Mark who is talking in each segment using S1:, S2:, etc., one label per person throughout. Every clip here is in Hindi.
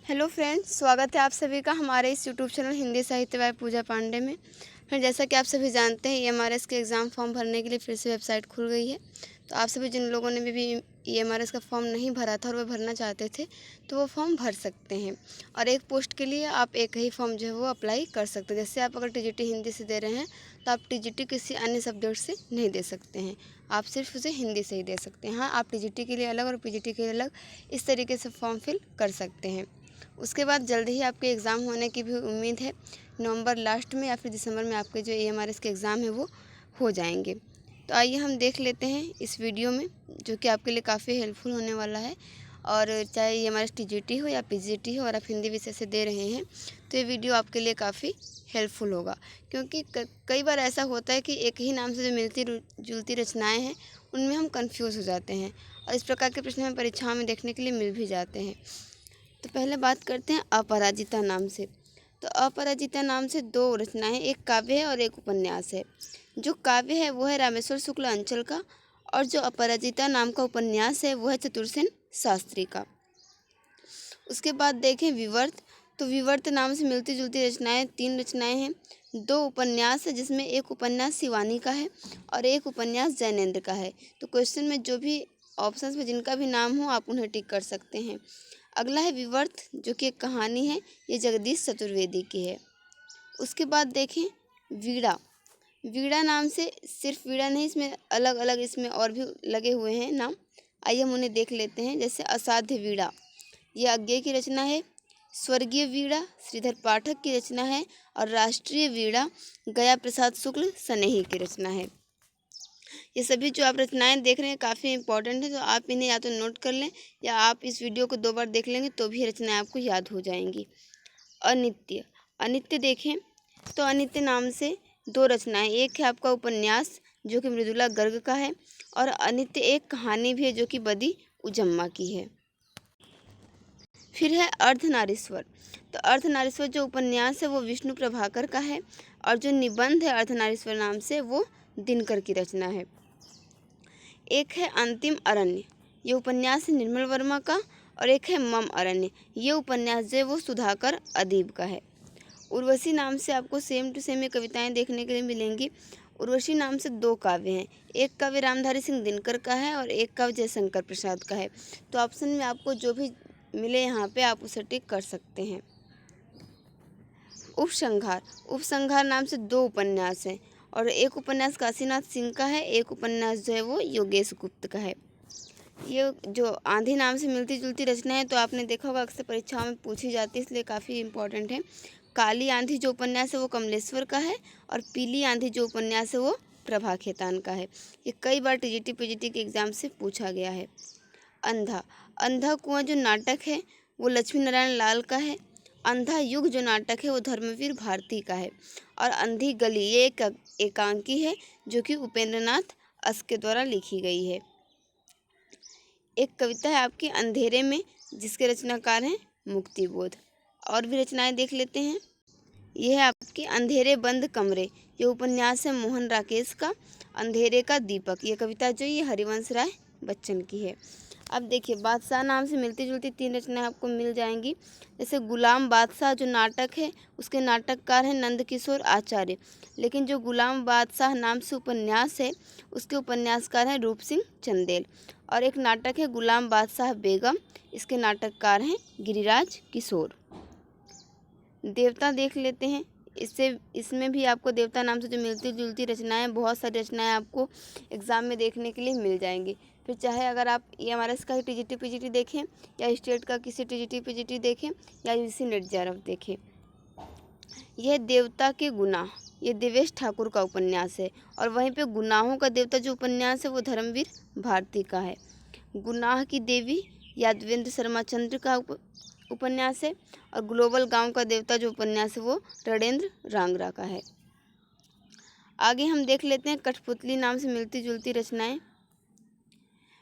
S1: हेलो फ्रेंड्स, स्वागत है आप सभी का हमारे इस यूट्यूब चैनल हिंदी साहित्य बाय पूजा पांडे में। फिर जैसा कि आप सभी जानते हैं ईएमआरएस के एग्ज़ाम फॉर्म भरने के लिए फिर से वेबसाइट खुल गई है। तो आप सभी जिन लोगों ने भी ईएमआरएस का फॉर्म नहीं भरा था और वह भरना चाहते थे तो वो फॉर्म भर सकते हैं। और एक पोस्ट के लिए आप एक ही फॉर्म जो है वो अप्लाई कर सकते हैं। जैसे आप अगर टीजीटी हिंदी से दे रहे हैं तो आप टीजीटी किसी अन्य सब्जेक्ट से नहीं दे सकते हैं, आप सिर्फ उसे हिंदी से ही दे सकते हैं। हाँ, आप टीजीटी के लिए अलग और पीजीटी के लिए अलग इस तरीके से फॉर्म फिल कर सकते हैं। उसके बाद जल्द ही आपके एग्ज़ाम होने की भी उम्मीद है। नवंबर लास्ट में या फिर दिसंबर में आपके जो ईएमआरएस के एग्ज़ाम है वो हो जाएंगे। तो आइए हम देख लेते हैं इस वीडियो में, जो कि आपके लिए काफ़ी हेल्पफुल होने वाला है। और चाहे ईएमआरएस टीजीटी हो या पीजीटी हो और आप हिंदी विषय से दे रहे हैं तो ये वीडियो आपके लिए काफ़ी हेल्पफुल होगा। क्योंकि कई बार ऐसा होता है कि एक ही नाम से जो मिलती जुलती रचनाएँ हैं उनमें हम कन्फ्यूज़ हो जाते हैं और इस प्रकार के प्रश्न हमें परीक्षाओं में देखने के लिए मिल भी जाते हैं। तो पहले बात करते हैं अपराजिता नाम से। तो अपराजिता नाम से दो रचनाएं, एक काव्य है और एक उपन्यास है। जो काव्य है वो है रामेश्वर शुक्ल अंचल का और जो अपराजिता नाम का उपन्यास है वो है चतुरसेन शास्त्री का। उसके बाद देखें विवर्त। तो विवर्त नाम से मिलती जुलती रचनाएं तीन रचनाएं हैं। दो उपन्यास है जिसमें एक उपन्यास शिवानी का है और एक उपन्यास जैनेन्द्र का है। तो क्वेश्चन में जो भी ऑप्शंस में जिनका भी नाम हो आप उन्हें टिक कर सकते हैं। अगला है विवर्त, जो कि एक कहानी है, ये जगदीश चतुर्वेदी की है। उसके बाद देखें वीणा। वीणा नाम से सिर्फ वीणा नहीं, इसमें अलग अलग इसमें और भी लगे हुए हैं नाम। आइए हम उन्हें देख लेते हैं। जैसे असाध्य वीणा, यह अज्ञेय की रचना है। स्वर्गीय वीणा श्रीधर पाठक की रचना है और राष्ट्रीय वीणा गया प्रसाद शुक्ल सनेही की रचना है। ये सभी जो आप रचनाएं देख रहे हैं काफ़ी इंपॉर्टेंट है, तो आप इन्हें या तो नोट कर लें या आप इस वीडियो को 2 बार देख लेंगे तो भी रचनाएं आपको याद हो जाएंगी। अनित्य। अनित्य देखें तो अनित्य नाम से दो रचनाएं, एक है आपका उपन्यास जो कि मृदुला गर्ग का है और अनित्य एक कहानी भी है जो कि बदी उजम्मा की है। फिर है अर्धनारीश्वर। तो अर्धनारीश्वर जो उपन्यास है वो विष्णु प्रभाकर का है और जो निबंध है अर्धनारीश्वर नाम से वो दिनकर की रचना है। एक है अंतिम अरण्य, ये उपन्यास है निर्मल वर्मा का और एक है मम अरण्य, ये उपन्यास जो है वो सुधाकर अदीब का है। उर्वशी नाम से आपको सेम टू सेम ये कविताएं देखने के लिए मिलेंगी। उर्वशी नाम से दो काव्य हैं, एक काव्य रामधारी सिंह दिनकर का है और एक काव्य जयशंकर प्रसाद का है। तो ऑप्शन में आपको जो भी मिले यहाँ पे आप उसे टिक कर सकते हैं। उपसंहार। उपसंहार नाम से दो उपन्यास हैं और एक उपन्यास काशीनाथ सिंह का है, एक उपन्यास जो है वो योगेश गुप्त का है। ये जो आंधी नाम से मिलती जुलती रचना है तो आपने देखा होगा अक्सर परीक्षाओं में पूछी जाती है, इसलिए काफ़ी इंपॉर्टेंट है। काली आंधी जो उपन्यास है वो कमलेश्वर का है और पीली आंधी जो उपन्यास है वो प्रभा खेतान का है। ये कई बार टीजीटी पीजीटी के एग्जाम से पूछा गया है। अंधा। अंधा कुआं जो नाटक है वो लक्ष्मी नारायण लाल का है। अंधा युग जो नाटक है वो धर्मवीर भारती का है और अंधी गली ये एक एकांकी है जो कि उपेंद्रनाथ अस के द्वारा लिखी गई है। एक कविता है आपकी अंधेरे में जिसके रचनाकार हैं मुक्तिबोध। और भी रचनाएं देख लेते हैं। यह है आपकी अंधेरे बंद कमरे, ये उपन्यास है मोहन राकेश का। अंधेरे का दीपक, ये कविता जो ये हरिवंश राय बच्चन की है। अब देखिए बादशाह नाम से मिलती जुलती तीन रचनाएं आपको मिल जाएंगी। जैसे गुलाम बादशाह जो नाटक है उसके नाटककार हैं नंदकिशोर आचार्य, लेकिन जो गुलाम बादशाह नाम से उपन्यास है उसके उपन्यासकार हैं रूप सिंह चंदेल। और एक नाटक है गुलाम बादशाह बेगम, इसके नाटककार हैं गिरिराज किशोर। देवता देख लेते हैं। इसमें भी आपको देवता नाम से जो मिलती जुलती रचनाएं, बहुत सारी रचनाएं आपको एग्ज़ाम में देखने के लिए मिल जाएंगी। फिर चाहे अगर आप ईएमआरएस का ही टीजीटी पीजीटी देखें या स्टेट का किसी टीजीटी पीजीटी देखें या यूजीसी नेट जेआरएफ देखें। यह देवता के गुनाह, ये देवेश ठाकुर का उपन्यास है और वहीं पे गुनाहों का देवता जो उपन्यास है वो धर्मवीर भारती का है। गुनाह की देवी यादवेंद्र शर्मा चंद्र का उपन्यास है और ग्लोबल गांव का देवता जो उपन्यास है वो रणेंद्र रांगरा का है। आगे हम देख लेते हैं कठपुतली नाम से मिलती जुलती रचनाएं।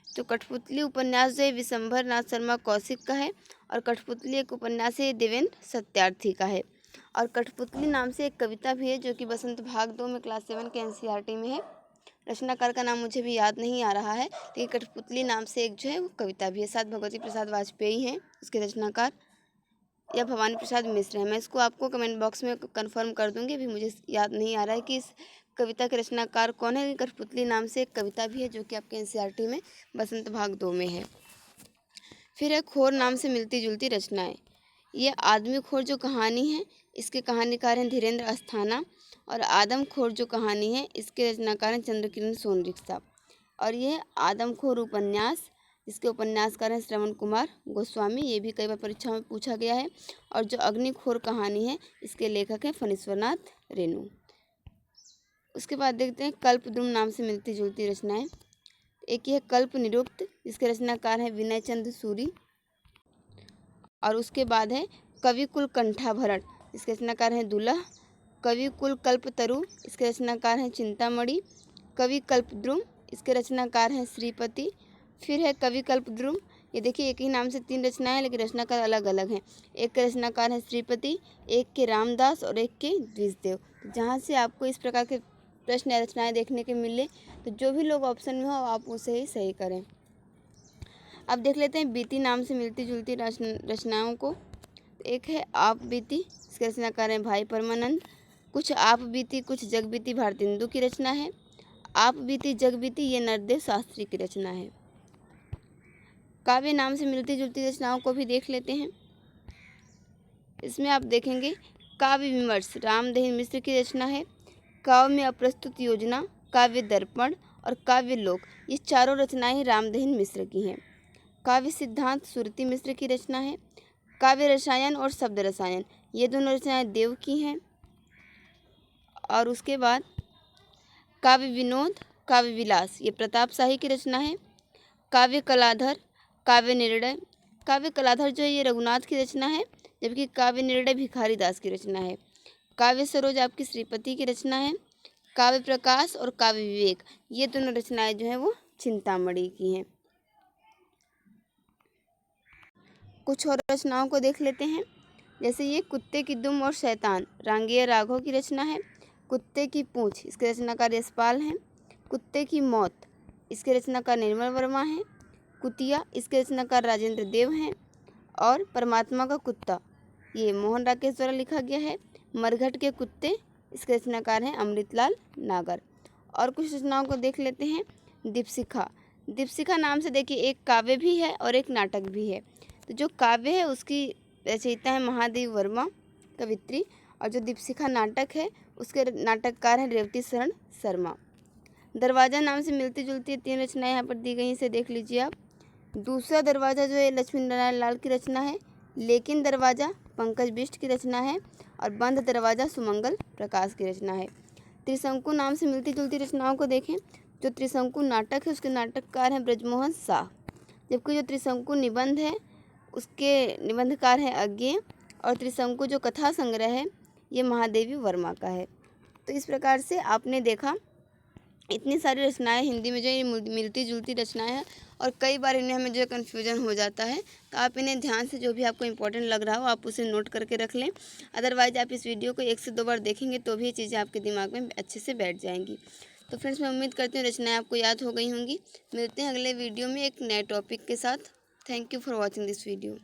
S1: तो कठपुतली उपन्यास जो है विशंभर नाथ शर्मा कौशिक का है और कठपुतली एक उपन्यास है देवेंद्र सत्यार्थी का है। और कठपुतली नाम से एक कविता भी है जो कि बसंत भाग 2 में क्लास 7 के एनसीईआरटी में है। रचनाकार का नाम मुझे भी याद नहीं आ रहा है, लेकिन कठपुतली नाम से एक जो है वो कविता भी है। साथ भगवती प्रसाद वाजपेयी हैं उसके रचनाकार। या भवानी प्रसाद मिश्र है। मैं इसको आपको कमेंट बॉक्स में कंफर्म कर दूंगी, अभी मुझे याद नहीं आ रहा है कि इस कविता के रचनाकार कौन है। कठपुतली नाम से एक कविता भी है जो कि आपके एनसीईआरटी में बसंत भाग 2 में है। फिर है खोर नाम से मिलती जुलती रचनाएं। ये आदमी खोर जो कहानी है इसके कहानीकार हैं धीरेन्द्र अस्थाना, और आदम खोर जो कहानी है इसके रचनाकार हैं चंद्रकिरण सोनरिक्शा। और ये आदमखोर उपन्यास इसके उपन्यासकार हैं श्रवण कुमार गोस्वामी, ये भी कई बार परीक्षा में पूछा गया है। और जो अग्निखोर कहानी है इसके लेखक हैं फणीश्वरनाथ रेणु। उसके बाद देखते हैं कल्पद्रुम नाम से मिलती जुलती रचनाएं। एक ये है कल्प निरुक्त, जिसके रचनाकार हैं विनय चंद्र सूरी। और उसके बाद है कविकुल कंठाभरण, इसके रचनाकार हैं दुलह। कविकुल कल्पतरु, इसके रचनाकार हैं चिंतामणि। कवि कल्पद्रुम, इसके रचनाकार हैं श्रीपति। फिर है कवि कल्पद्रुम, ये देखिए एक ही नाम से 3 रचनाएं हैं लेकिन रचनाकार अलग अलग हैं। एक के रचनाकार हैं श्रीपति, एक के रामदास और एक के द्विजदेव। जहाँ से आपको इस प्रकार के प्रश्न या रचनाएं देखने के मिले तो जो भी लोग ऑप्शन में हो आप उसे ही सही करें। अब देख लेते हैं बीती नाम से मिलती जुलती रचनाओं को। एक है आप बीती, इसके रचनाकार हैं भाई परमानंद। कुछ आप बीती कुछ जग बीती भारतेंदु की रचना है। आप बीती जग बीती ये नरदेव शास्त्री की रचना है। काव्य नाम से मिलती जुलती रचनाओं को भी देख लेते हैं। इसमें आप देखेंगे काव्य विमर्श रामदहिन मिश्र की रचना है। काव्य में अप्रस्तुत योजना, काव्य दर्पण और काव्य लोक, ये चारों रचनाएं रामदहिन मिश्र की हैं। काव्य सिद्धांत सुरती मिश्र की रचना है। काव्य रसायन और शब्द रसायन, ये दोनों रचनाएं देव की हैं। और उसके बाद काव्य विनोद काव्य विलास, ये प्रताप शाही की रचना है। काव्य कलाधर काव्य निर्णय, काव्य कलाधर जो है ये रघुनाथ की रचना है, जबकि काव्य निर्णय भिखारी दास की रचना है। काव्य सरोज आपकी श्रीपति की रचना है। काव्य प्रकाश और काव्य विवेक, ये दोनों रचनाएं जो हैं वो चिंतामणि की हैं। कुछ और रचनाओं को देख लेते हैं। जैसे ये कुत्ते की दुम और शैतान रांगेय राघव की रचना है। कुत्ते की पूंछ, इसके रचनाकार यशपाल हैं। कुत्ते की मौत, इसके रचनाकार निर्मल वर्मा हैं। कुतिया, इसके रचनाकार राजेंद्र देव हैं। और परमात्मा का कुत्ता, ये मोहन राकेश द्वारा लिखा गया है। मरघट के कुत्ते, इसके रचनाकार हैं अमृतलाल नागर। और कुछ रचनाओं को देख लेते हैं। दीपशिखा, दीपशिखा नाम से देखिए एक काव्य भी है और एक नाटक भी है। तो जो काव्य है उसकी रचयिता है महादेवी वर्मा कवित्री, और जो दीपशिखा नाटक है उसके नाटककार हैं रेवती शरण शर्मा। दरवाजा नाम से मिलती जुलती 3 रचनाएं यहाँ पर दी गई हैं, इसे देख लीजिए आप। दूसरा दरवाजा जो है लक्ष्मी नारायण लाल की रचना है। लेकिन दरवाजा पंकज बिष्ट की रचना है। और बंद दरवाजा सुमंगल प्रकाश की रचना है। त्रिशंकु नाम से मिलती जुलती रचनाओं को देखें। जो त्रिशंकु नाटक है उसके नाटककार हैं ब्रजमोहन शाह, जबकि जो त्रिशंकु निबंध है उसके निबंधकार हैं अज्ञेय। और त्रिशंकु जो कथा संग्रह है ये महादेवी वर्मा का है। तो इस प्रकार से आपने देखा इतनी सारी रचनाएं हिंदी में जो ये मिलती जुलती रचनाएं हैं, और कई बार इन्हें हमें जो कन्फ्यूजन हो जाता है, तो आप इन्हें ध्यान से जो भी आपको इंपॉर्टेंट लग रहा हो आप उसे नोट करके रख लें। अदरवाइज आप इस वीडियो को 1 से 2 बार देखेंगे तो भी ये चीज़ें आपके दिमाग में अच्छे से बैठ जाएंगी। तो फ्रेंड्स, मैं उम्मीद करती हूँ रचनाएँ आपको याद हो गई होंगी। मिलते हैं अगले वीडियो में एक नए टॉपिक के साथ। Thank you for watching this video.